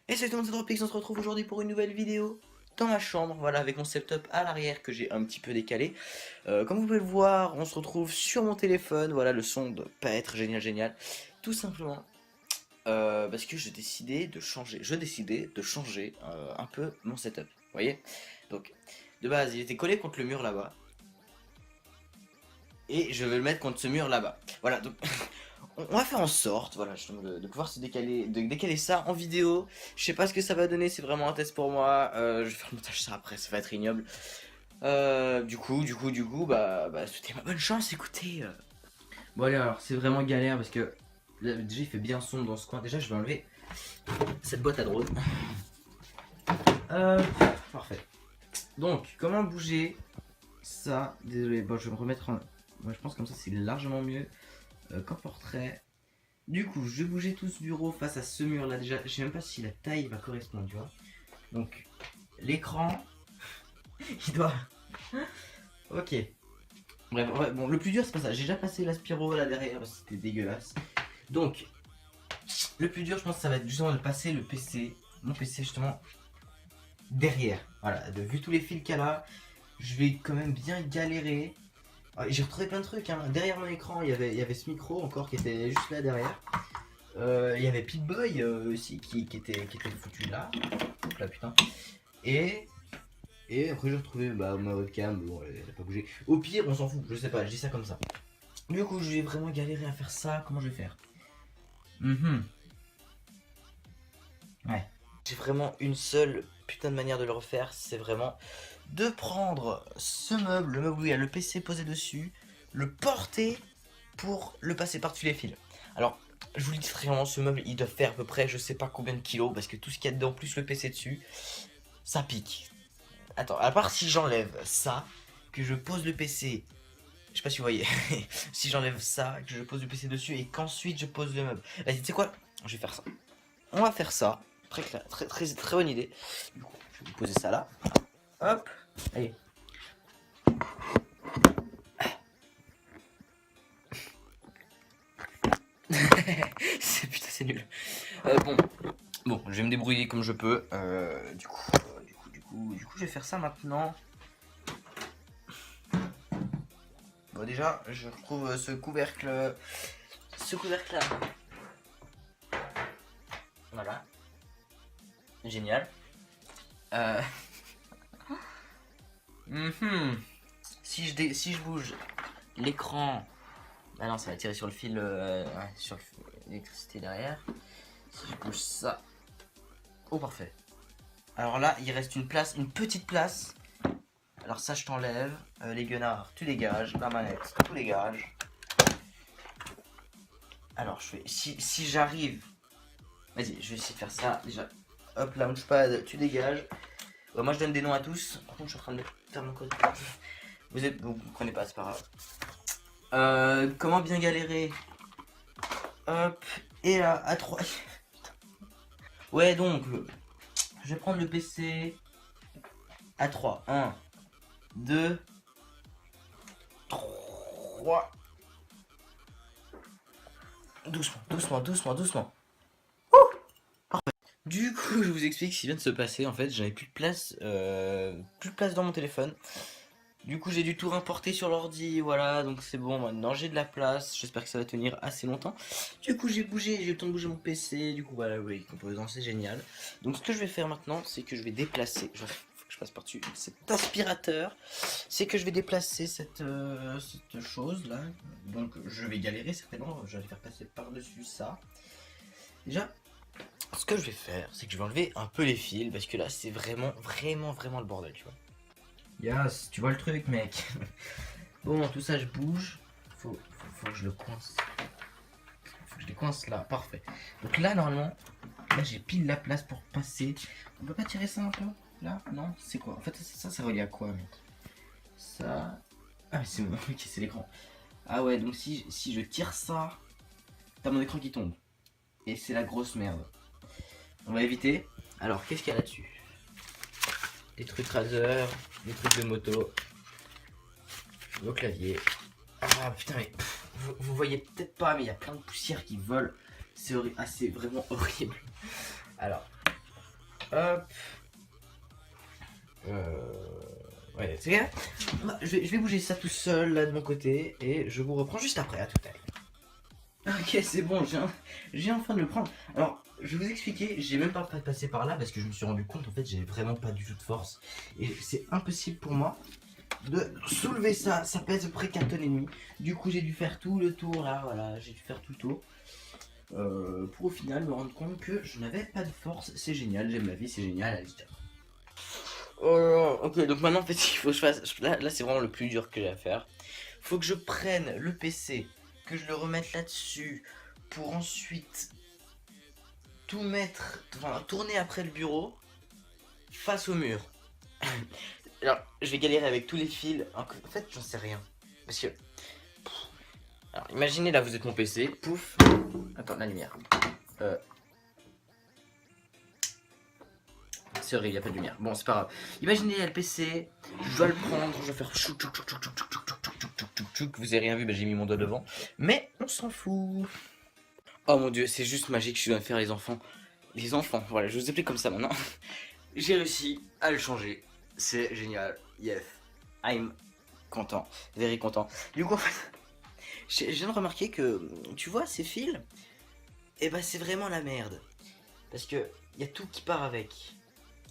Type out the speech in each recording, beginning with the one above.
Et c'est tout le monde, c'est Dropix, on se retrouve aujourd'hui pour une nouvelle vidéo dans ma chambre, voilà, avec mon setup à l'arrière que j'ai un petit peu décalé. Comme vous pouvez le voir, on se retrouve sur mon téléphone, voilà, le son doit pas être génial, tout simplement parce que je décidais de changer un peu mon setup, vous voyez. Donc, de base, il était collé contre le mur là-bas, et je vais le mettre contre ce mur là-bas. Voilà, donc on va faire en sorte, voilà, justement, de pouvoir se décaler, de décaler ça en vidéo. Je sais pas ce que ça va donner, c'est vraiment un test pour moi. Je vais faire le montage ça après, ça va être ignoble. Du coup, souhaitez ma bonne chance, écoutez. Bon allez, alors c'est vraiment galère parce que là, déjà il fait bien sombre dans ce coin. Déjà je vais enlever cette boîte à drone. Euh, Parfait. Donc, comment bouger ça? Désolé, bon je vais me remettre en... Moi je pense comme ça c'est largement mieux qu'en portrait. Du coup, je vais bouger tout ce bureau face à ce mur là. Déjà, je sais même pas si la taille va correspondre, tu vois. Donc, l'écran, il doit. Ok. Bref, ouais, bon, le plus dur c'est pas ça. J'ai déjà passé l'aspiro là derrière parce que c'était dégueulasse. Donc, le plus dur, je pense, ça va être justement de passer le PC, mon PC justement, derrière. Voilà, vu tous les fils qu'il y a là, je vais quand même bien galérer. J'ai retrouvé plein de trucs, hein. Derrière mon écran, il y avait ce micro encore qui était juste là derrière. Il y avait Pip-Boy aussi qui était foutu là. Hop là, putain. Et, et après j'ai retrouvé ma webcam, bon elle a pas bougé. Au pire on s'en fout, je sais pas, je dis ça comme ça. Du coup je vais vraiment galérer à faire ça, comment je vais faire? Ouais. J'ai vraiment une seule putain de manière de le refaire, c'est vraiment de prendre ce meuble, le meuble où il y a le PC posé dessus, le porter pour le passer par-dessus les fils. Alors, je vous le dis très vraiment, ce meuble il doit faire à peu près je sais pas combien de kilos parce que tout ce qu'il y a dedans plus le PC dessus, ça pique. Attends, à part si j'enlève ça, que je pose le PC, je sais pas si vous voyez, si j'enlève ça, que je pose le PC dessus et qu'ensuite je pose le meuble. Vas-y, tu sais quoi? Je vais faire ça. On va faire ça. Très clair, très bonne idée. Du coup, je vais poser ça là. Hop. Allez. Putain, c'est nul. Bon. Bon, je vais me débrouiller comme je peux. Du coup, je vais faire ça maintenant. Bon, déjà, je retrouve ce couvercle. Ce couvercle là. Voilà. Génial. Euh... Si je bouge l'écran. Ah non, ça va tirer sur le fil, ouais, sur l'électricité derrière. Si je bouge ça. Oh, parfait. Alors là, il reste une place, une petite place. Alors ça, je t'enlève. Les guenards, tu dégages. La manette, tu dégages. Alors, je fais. Si j'arrive. Vas-y, je vais essayer de faire ça. Déjà, hop, launchpad, tu dégages. Moi, je donne des noms à tous. Par contre, je suis en train de faire mon code. Vous comprenez pas, c'est pas grave. Comment bien galérer? Hop, et là, à 3. Ouais, donc, je vais prendre le PC à 3. 1, 2, 3. Doucement. Du coup, je vous explique ce qui vient de se passer. En fait, j'avais plus de place dans mon téléphone. Du coup, j'ai dû tout importer sur l'ordi, voilà, donc c'est bon, maintenant j'ai de la place, j'espère que ça va tenir assez longtemps. Du coup, j'ai eu le temps de bouger mon PC, du coup, voilà, oui, composant, c'est génial. Donc, ce que je vais faire maintenant, c'est que je vais déplacer, faut que je passe par-dessus cet aspirateur, c'est que je vais déplacer cette chose là, donc je vais galérer certainement, je vais faire passer par-dessus ça. Déjà, ce que je vais faire, c'est que je vais enlever un peu les fils, parce que là, c'est vraiment le bordel, tu vois. Yes, tu vois le truc, mec. Bon, tout ça, je bouge. Faut que je le coince. Faut que je les coince là, parfait. Donc là, normalement, là, j'ai pile la place pour passer. On peut pas tirer ça un peu? Là? Non? C'est quoi? En fait, ça relie à quoi, mec? Ça... Ah, mais c'est ok, c'est l'écran. Ah ouais, donc si je tire ça, t'as mon écran qui tombe. Et c'est la grosse merde. On va éviter. Alors, qu'est-ce qu'il y a là-dessus? Des trucs Razer, des trucs de moto, vos claviers. Ah putain, mais vous voyez peut-être pas, mais il y a plein de poussières qui volent. C'est vraiment horrible. Alors, Hop. Ouais, c'est bien. Je vais bouger ça tout seul là de mon côté et je vous reprends juste après, à tout à l'heure. Ok, c'est bon, j'ai enfin de le prendre. Alors, je vais vous expliquer, j'ai même pas passé par là parce que je me suis rendu compte en fait, j'ai vraiment pas du tout de force. Et c'est impossible pour moi de soulever ça, ça pèse à peu près 4 tonnes et demie. Du coup, j'ai dû faire tout le tour là, voilà, j'ai dû faire tout le tour. Pour au final me rendre compte que je n'avais pas de force, c'est génial, j'aime la vie, c'est génial, allez, ciao. Oh, ok, donc maintenant en fait il faut que je fasse, là c'est vraiment le plus dur que j'ai à faire. Faut que je prenne le PC, que je le remette là-dessus, pour ensuite tout mettre, enfin tourner après le bureau, face au mur. Alors je vais galérer avec tous les fils, en fait j'en sais rien. Parce que, alors imaginez là vous êtes mon PC, pouf, attends la lumière. C'est horrible, il n'y a pas de lumière. Bon, c'est pas grave. Imaginez, il y a le PC, je dois le prendre, je dois faire chouc chouc chouc chouc chouc chouc chouc chouc chouc chouc chouc chouc. Vous avez rien vu, bah, j'ai mis mon doigt devant. Mais on s'en fout. Oh mon dieu, c'est juste magique, je dois faire les enfants. Les enfants, voilà, je vous appelle comme ça maintenant. J'ai réussi à le changer. C'est génial. Yes. I'm content. Very content. Du coup, en fait, je viens de remarquer que, tu vois, ces fils, et bah c'est vraiment la merde. Parce que il y a tout qui part avec.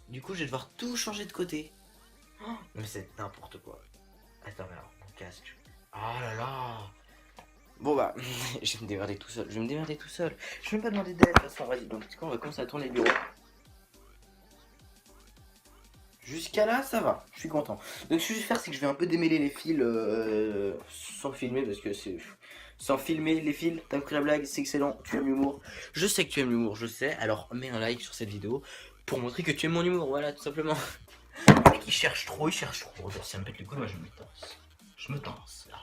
Du coup, je vais devoir tout changer de côté. Oh, mais c'est n'importe quoi. Attends, mais alors, mon casque. Oh là là. Bon bah, je vais me démerder tout seul. Je vais me démerder tout seul. Je vais même pas demander d'aide de toute façon. Vas-y, donc on va commencer à tourner le bureau. Jusqu'à là, ça va. Je suis content. Donc ce que je vais faire, c'est que je vais un peu démêler les fils sans filmer parce que c'est... Sans filmer les fils, t'as compris la blague, c'est excellent, tu aimes l'humour. Je sais que tu aimes l'humour, je sais. Alors mets un like sur cette vidéo pour montrer que tu aimes mon humour, voilà, tout simplement. Le mec il cherche trop, il cherche trop. Ça me pète les couilles, moi je me tense. Je me tense là.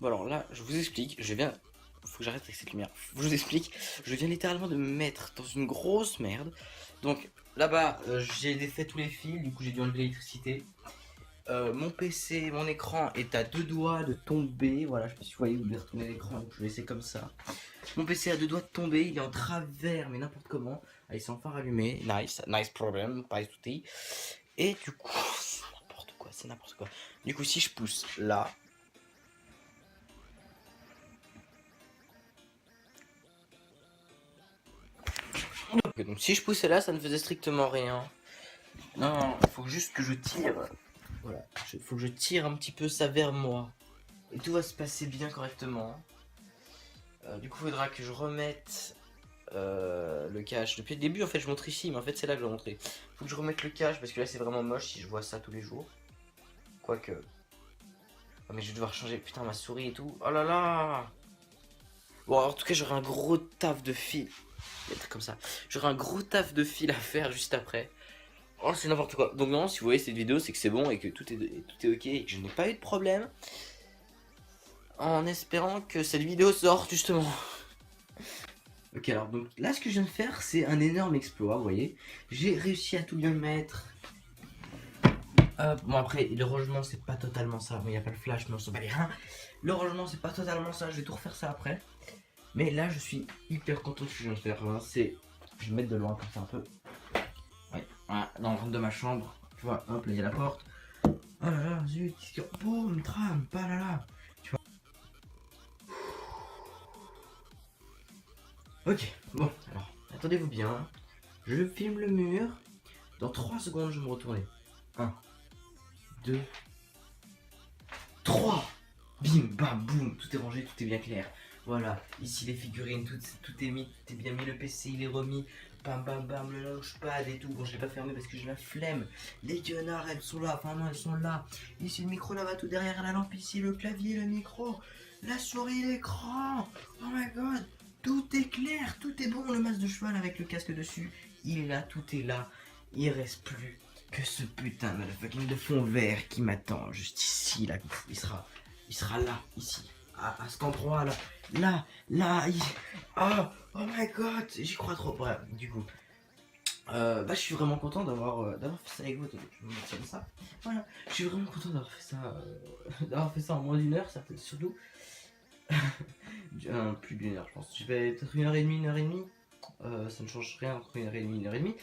Bon alors là, je vous explique, je viens... Faut que j'arrête avec cette lumière. Je vous explique, je viens littéralement de me mettre dans une grosse merde. Donc là-bas, j'ai défait tous les fils, du coup j'ai dû enlever l'électricité. Mon PC, mon écran est à 2 doigts de tomber. Voilà, je sais pas si vous voyez, vous devez retourner l'écran, donc je vais laisser comme ça. Mon PC a 2 doigts de tomber, il est en travers, mais n'importe comment. Ah, il s'est enfin rallumé. Nice, nice problem, pas de soucis. Et du coup, c'est n'importe quoi, c'est n'importe quoi. Du coup, si je pousse là. Donc si je poussais là, ça ne faisait strictement rien. Non, il faut juste que je tire. Voilà, il faut que je tire un petit peu ça vers moi. Et tout va se passer bien correctement. Du coup, il faudra que je remette le cache. Depuis le début, en fait, je montre ici, mais en fait, c'est là que je vais montrer. Faut que je remette le cache parce que là, c'est vraiment moche si je vois ça tous les jours. Quoique. Oh, mais je vais devoir changer, putain, ma souris et tout. Oh là là. Bon, alors, en tout cas, j'aurai un gros taf de fil. Être comme ça. J'aurai un gros taf de fil à faire juste après. Oh, c'est n'importe quoi. Donc, non, si vous voyez cette vidéo, c'est que c'est bon et que tout est ok et que je n'ai pas eu de problème. En espérant que cette vidéo sorte justement. Ok, alors donc là ce que je viens de faire c'est un énorme exploit, vous voyez. J'ai réussi à tout bien mettre. Bon après le rangement c'est pas totalement ça, bon il n'y a pas le flash mais on s'en bat les reins. Le rangement c'est pas totalement ça, je vais tout refaire ça après. Mais là je suis hyper content de ce que je viens de faire, hein. C'est... Je vais me mettre de loin comme ça un peu. Ouais, voilà, dans le rentre de ma chambre, tu vois, hop là il y a la porte. Oh là là, zut, boum, tram, pas là là. Ok, bon, alors, attendez-vous bien. Je filme le mur. Dans 3 secondes, je vais me retourner. 1, 2, 3. Bim, bam, boum. Tout est rangé, tout est bien clair. Voilà, ici les figurines, tout est mis, tout est bien mis. Le PC, il est remis. Bam, bam, bam, le launchpad et tout. Bon, je l'ai pas fermé parce que j'ai la flemme. Les guenards, elles sont là. Enfin, non, elles sont là. Ici, le micro là-bas, tout derrière la lampe. Ici, le clavier, le micro. La souris, l'écran. Oh my god. Tout est clair, tout est bon. Le masque de cheval avec le casque dessus, il est là, tout est là. Il reste plus que ce putain de motherfucking de fond vert qui m'attend juste ici. Là, il sera là, ici, à cet endroit là. Là, oh my god, j'y crois trop. Bref, du coup, je suis vraiment content d'avoir fait ça avec vous. Attendez, je vais me mettre comme ça. Voilà, je suis vraiment content d'avoir fait ça en moins d'une heure, surtout. Plus d'une heure, je pense. Je vais peut-être 1h30, 1h30. Ça ne change rien entre 1h30 et 1h30.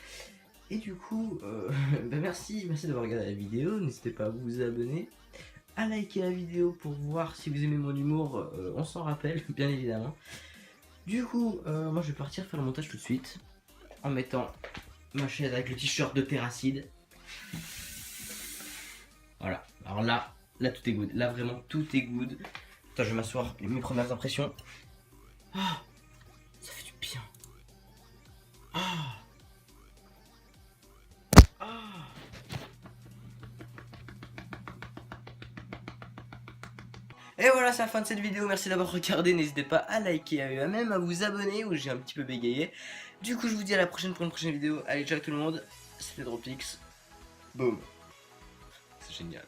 Et du coup, bah merci d'avoir regardé la vidéo. N'hésitez pas à vous abonner, à liker la vidéo pour voir si vous aimez mon humour. On s'en rappelle, bien évidemment. Du coup, moi je vais partir faire le montage tout de suite en mettant ma chaise avec le t-shirt de Terracide. Voilà, alors là tout est good. Là vraiment tout est good. Attends, je vais m'asseoir, mes premières impressions. Ah, ça fait du bien. Ah, ah. Et voilà, c'est la fin de cette vidéo. Merci d'avoir regardé. N'hésitez pas à liker, même à vous abonner où j'ai un petit peu bégayé. Du coup, je vous dis à la prochaine pour une prochaine vidéo. Allez, ciao tout le monde. C'était Dropix. Boom. C'est génial.